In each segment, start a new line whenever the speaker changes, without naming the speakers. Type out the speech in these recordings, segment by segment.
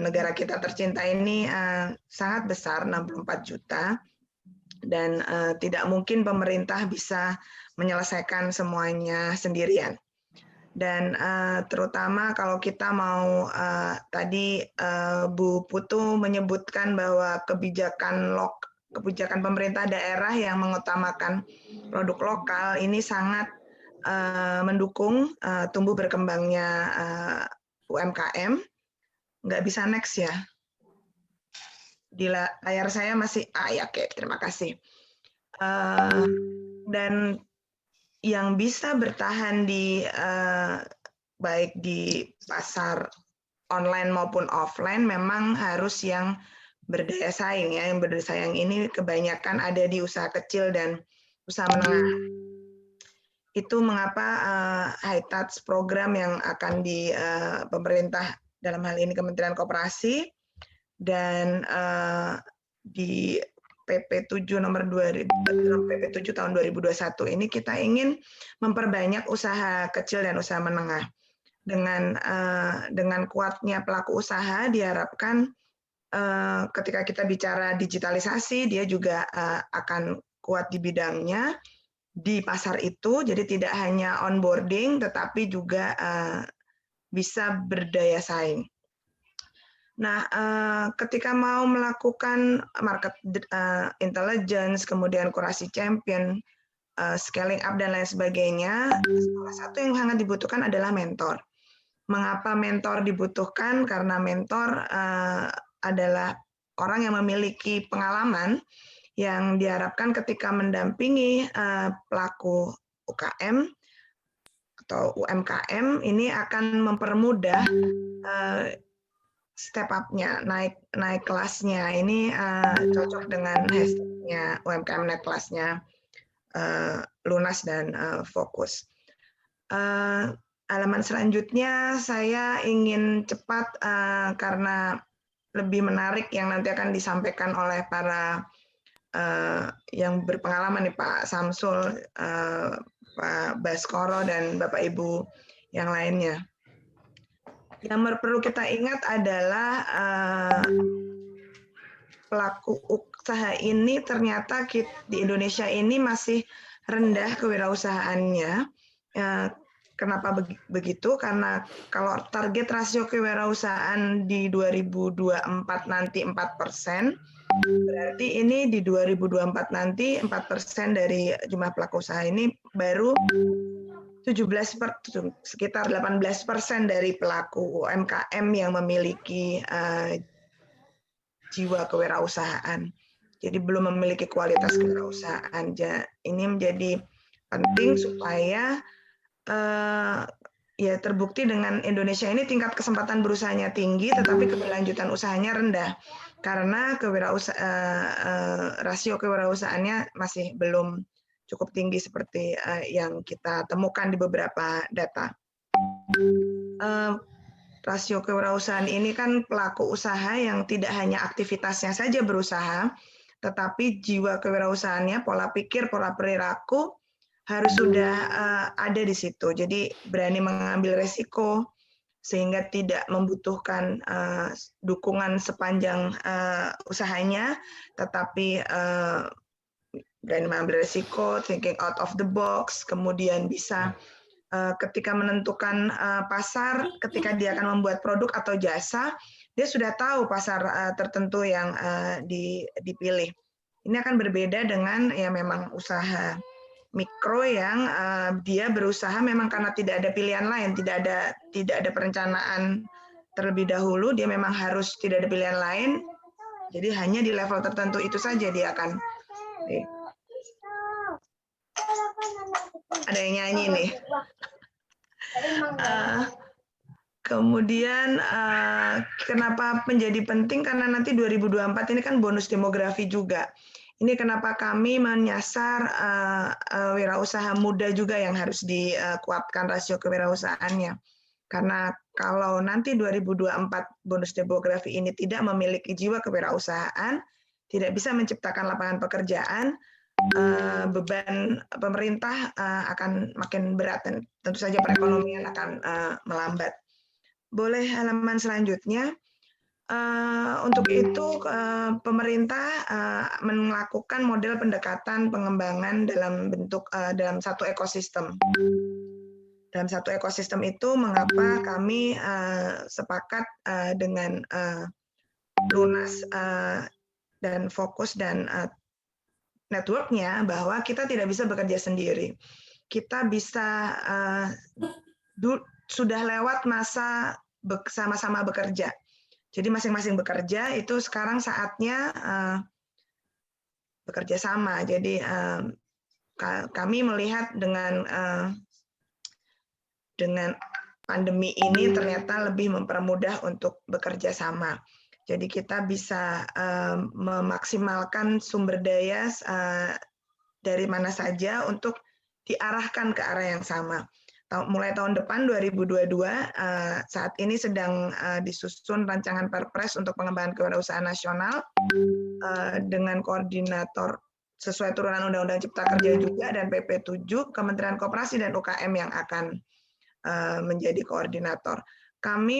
negara kita tercinta ini sangat besar, 64 juta, dan tidak mungkin pemerintah bisa menyelesaikan semuanya sendirian. Dan terutama kalau kita mau tadi Bu Putu menyebutkan bahwa kebijakan pemerintah daerah yang mengutamakan produk lokal ini sangat mendukung tumbuh berkembangnya UMKM. Nggak bisa next ya. Di layar saya masih ya, oke, terima kasih. Dan yang bisa bertahan di baik di pasar online maupun offline memang harus yang berdaya saing ya. Yang berdaya saing ini kebanyakan ada di usaha kecil dan usaha menengah. Itu mengapa high touch program yang akan di pemerintah, dalam hal ini Kementerian Koperasi, dan di PP 7 nomor 2000, PP 7 tahun 2021 ini kita ingin memperbanyak usaha kecil dan usaha menengah. Dengan kuatnya pelaku usaha diharapkan ketika kita bicara digitalisasi dia juga akan kuat di bidangnya di pasar itu, jadi tidak hanya onboarding tetapi juga bisa berdaya saing. Nah, ketika mau melakukan market intelligence, kemudian kurasi champion, scaling up dan lain sebagainya, salah satu yang sangat dibutuhkan adalah mentor. Mengapa mentor dibutuhkan? Karena mentor adalah orang yang memiliki pengalaman yang diharapkan ketika mendampingi pelaku UKM atau UMKM ini akan mempermudah step up-nya, naik kelasnya. Ini cocok dengan hashtag-nya UMKM naik kelasnya, lunas dan fokus. Halaman selanjutnya saya ingin cepat karena lebih menarik yang nanti akan disampaikan oleh para yang berpengalaman nih, Pak Samsul, Pak Baskoro, dan Bapak Ibu yang lainnya. Yang perlu kita ingat adalah pelaku usaha ini ternyata di Indonesia ini masih rendah kewirausahaannya. Kenapa begitu? Karena kalau target rasio kewirausahaan di 2024 nanti 4%, berarti ini di 2024 nanti 4% dari jumlah pelaku usaha ini baru sekitar 18% dari pelaku UMKM yang memiliki jiwa kewirausahaan. Jadi belum memiliki kualitas kewirausahaan. Ini menjadi penting supaya ya terbukti dengan Indonesia ini tingkat kesempatan berusahanya tinggi, tetapi keberlanjutan usahanya rendah karena rasio kewirausahaannya masih belum cukup tinggi seperti yang kita temukan di beberapa data. Rasio kewirausahaan ini kan pelaku usaha yang tidak hanya aktivitasnya saja berusaha, tetapi jiwa kewirausahaannya, pola pikir, pola perilaku harus sudah ada di situ. Jadi berani mengambil resiko sehingga tidak membutuhkan dukungan sepanjang usahanya, tetapi berani mengambil resiko, thinking out of the box, kemudian bisa ketika menentukan pasar, ketika dia akan membuat produk atau jasa, dia sudah tahu pasar tertentu yang dipilih. Ini akan berbeda dengan ya memang usaha mikro yang dia berusaha memang karena tidak ada pilihan lain, tidak ada perencanaan terlebih dahulu, dia memang harus tidak ada pilihan lain. Jadi hanya di level tertentu itu saja dia akan. Ada yang nyanyi nih. Kemudian kenapa menjadi penting? Karena nanti 2024 ini kan bonus demografi juga. Ini kenapa kami menyasar wirausaha muda juga yang harus dikuatkan rasio kewirausahaannya. Karena kalau nanti 2024 bonus demografi ini tidak memiliki jiwa kewirausahaan, tidak bisa menciptakan lapangan pekerjaan, beban pemerintah akan makin berat dan tentu saja perekonomian akan melambat. Boleh halaman selanjutnya. Untuk itu pemerintah melakukan model pendekatan pengembangan dalam bentuk dalam satu ekosistem. Dalam satu ekosistem itu mengapa kami sepakat dengan Lunas dan Fokus dan network-nya bahwa kita tidak bisa bekerja sendiri. Kita bisa sudah lewat masa sama-sama bekerja. Jadi masing-masing bekerja, itu sekarang saatnya bekerja sama. Jadi kami melihat dengan pandemi ini ternyata lebih mempermudah untuk bekerja sama. Jadi kita bisa memaksimalkan sumber daya dari mana saja untuk diarahkan ke arah yang sama. Mulai tahun depan 2022 saat ini sedang disusun rancangan Perpres untuk pengembangan kewirausahaan nasional dengan koordinator sesuai turunan Undang-Undang Cipta Kerja juga dan PP 7 Kementerian Koperasi dan UKM yang akan menjadi koordinator. Kami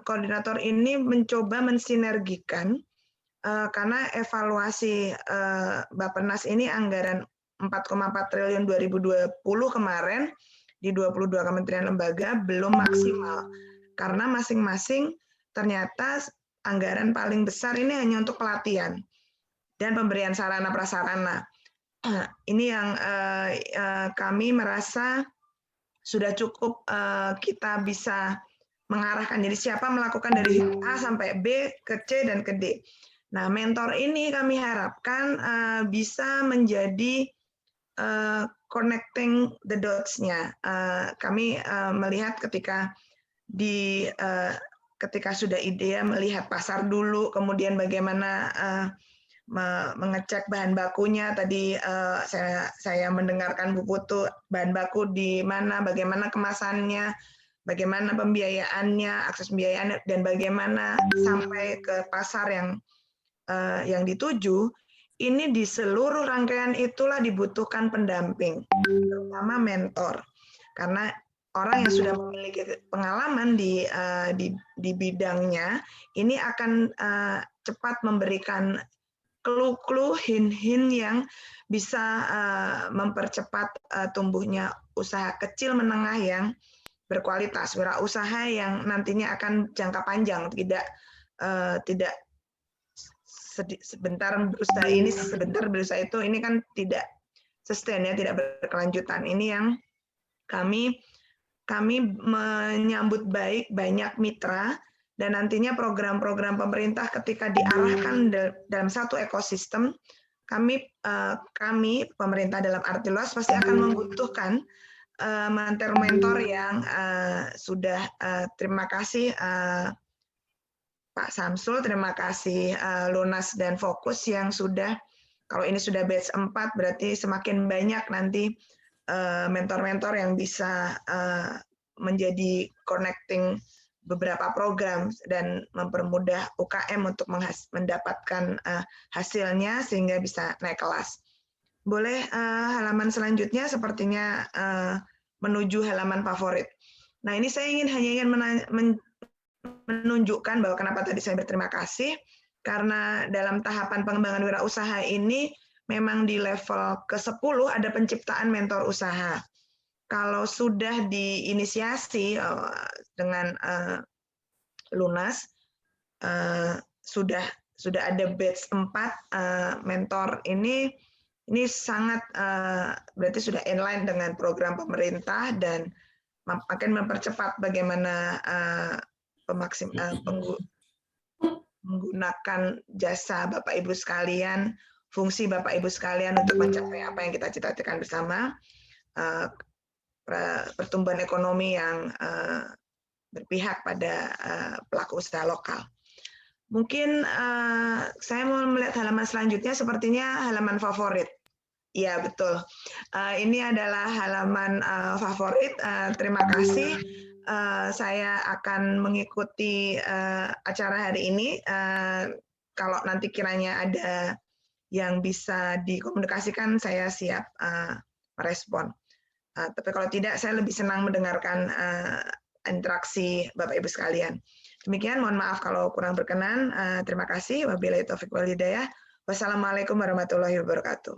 koordinator ini mencoba mensinergikan karena evaluasi Bappenas ini anggaran 4,4 triliun 2020 kemarin di 22 kementerian lembaga belum maksimal karena masing-masing ternyata anggaran paling besar ini hanya untuk pelatihan dan pemberian sarana prasarana. Ini yang kami merasa sudah cukup kita bisa mengarahkan. Jadi siapa melakukan dari A sampai B ke C dan ke D. Nah, mentor ini kami harapkan bisa menjadi connecting the dots-nya. Kami melihat ketika sudah ide melihat pasar dulu, kemudian bagaimana mengecek bahan bakunya. Tadi saya mendengarkan Bu Putu, bahan baku di mana, bagaimana kemasannya, bagaimana pembiayaannya, akses pembiayaan, dan bagaimana sampai ke pasar yang dituju. Ini di seluruh rangkaian itulah dibutuhkan pendamping, terutama mentor, karena orang yang sudah memiliki pengalaman di bidangnya ini akan cepat memberikan clue-clue, hint-hint yang bisa mempercepat tumbuhnya usaha kecil menengah yang berkualitas, wirausaha yang nantinya akan jangka panjang, tidak sebentar berusaha itu, ini kan tidak sustain ya, tidak berkelanjutan. Ini yang kami menyambut baik banyak mitra dan nantinya program-program pemerintah ketika diarahkan dalam satu ekosistem, kami pemerintah dalam arti luas pasti akan membutuhkan mentor-mentor yang sudah terima kasih Pak Samsul, terima kasih Lunas dan Fokus yang sudah, kalau ini sudah batch 4 berarti semakin banyak nanti mentor-mentor yang bisa menjadi connecting beberapa program dan mempermudah UKM untuk mendapatkan hasilnya sehingga bisa naik kelas. Boleh halaman selanjutnya, sepertinya menuju halaman favorit. Nah, ini saya hanya ingin menunjukkan bahwa kenapa tadi saya berterima kasih, karena dalam tahapan pengembangan wirausaha ini memang di level ke-10 ada penciptaan mentor usaha. Kalau sudah diinisiasi dengan Lunas, sudah ada batch 4 mentor ini sangat berarti sudah inline dengan program pemerintah dan makin mempercepat bagaimana menggunakan jasa Bapak Ibu sekalian, fungsi Bapak Ibu sekalian untuk mencapai apa yang kita cita-citakan bersama, pertumbuhan ekonomi yang berpihak pada pelaku usaha lokal. Mungkin saya mau melihat halaman selanjutnya, sepertinya halaman favorit. Iya, betul. Ini adalah halaman favorit. Terima kasih. Saya akan mengikuti acara hari ini. Kalau nanti kiranya ada yang bisa dikomunikasikan, saya siap merespon. Tapi kalau tidak, saya lebih senang mendengarkan interaksi Bapak Ibu sekalian. Demikian, mohon maaf kalau kurang berkenan. Terima kasih. Wabillahi taufiq wal hidayah. Wassalamualaikum warahmatullahi wabarakatuh.